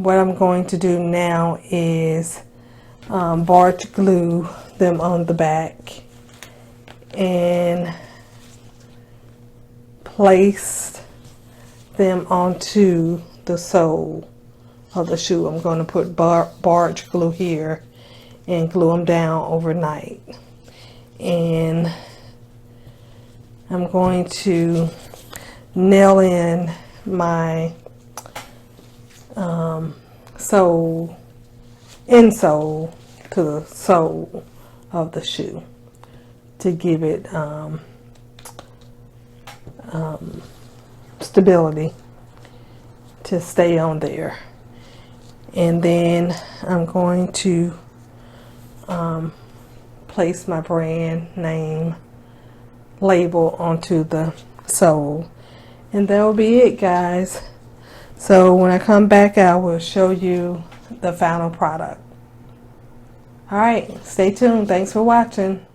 what I'm going to do now is barge glue them on the back and place them onto the sole of the shoe. I'm going to put barge glue here and glue them down overnight. And I'm going to nail in my insole to the sole of the shoe to give it stability to stay on there. And then I'm going to place my brand name label onto the sole, and that will be it, guys. So when I come back, I will show you the final product. All right, stay tuned. Thanks for watching.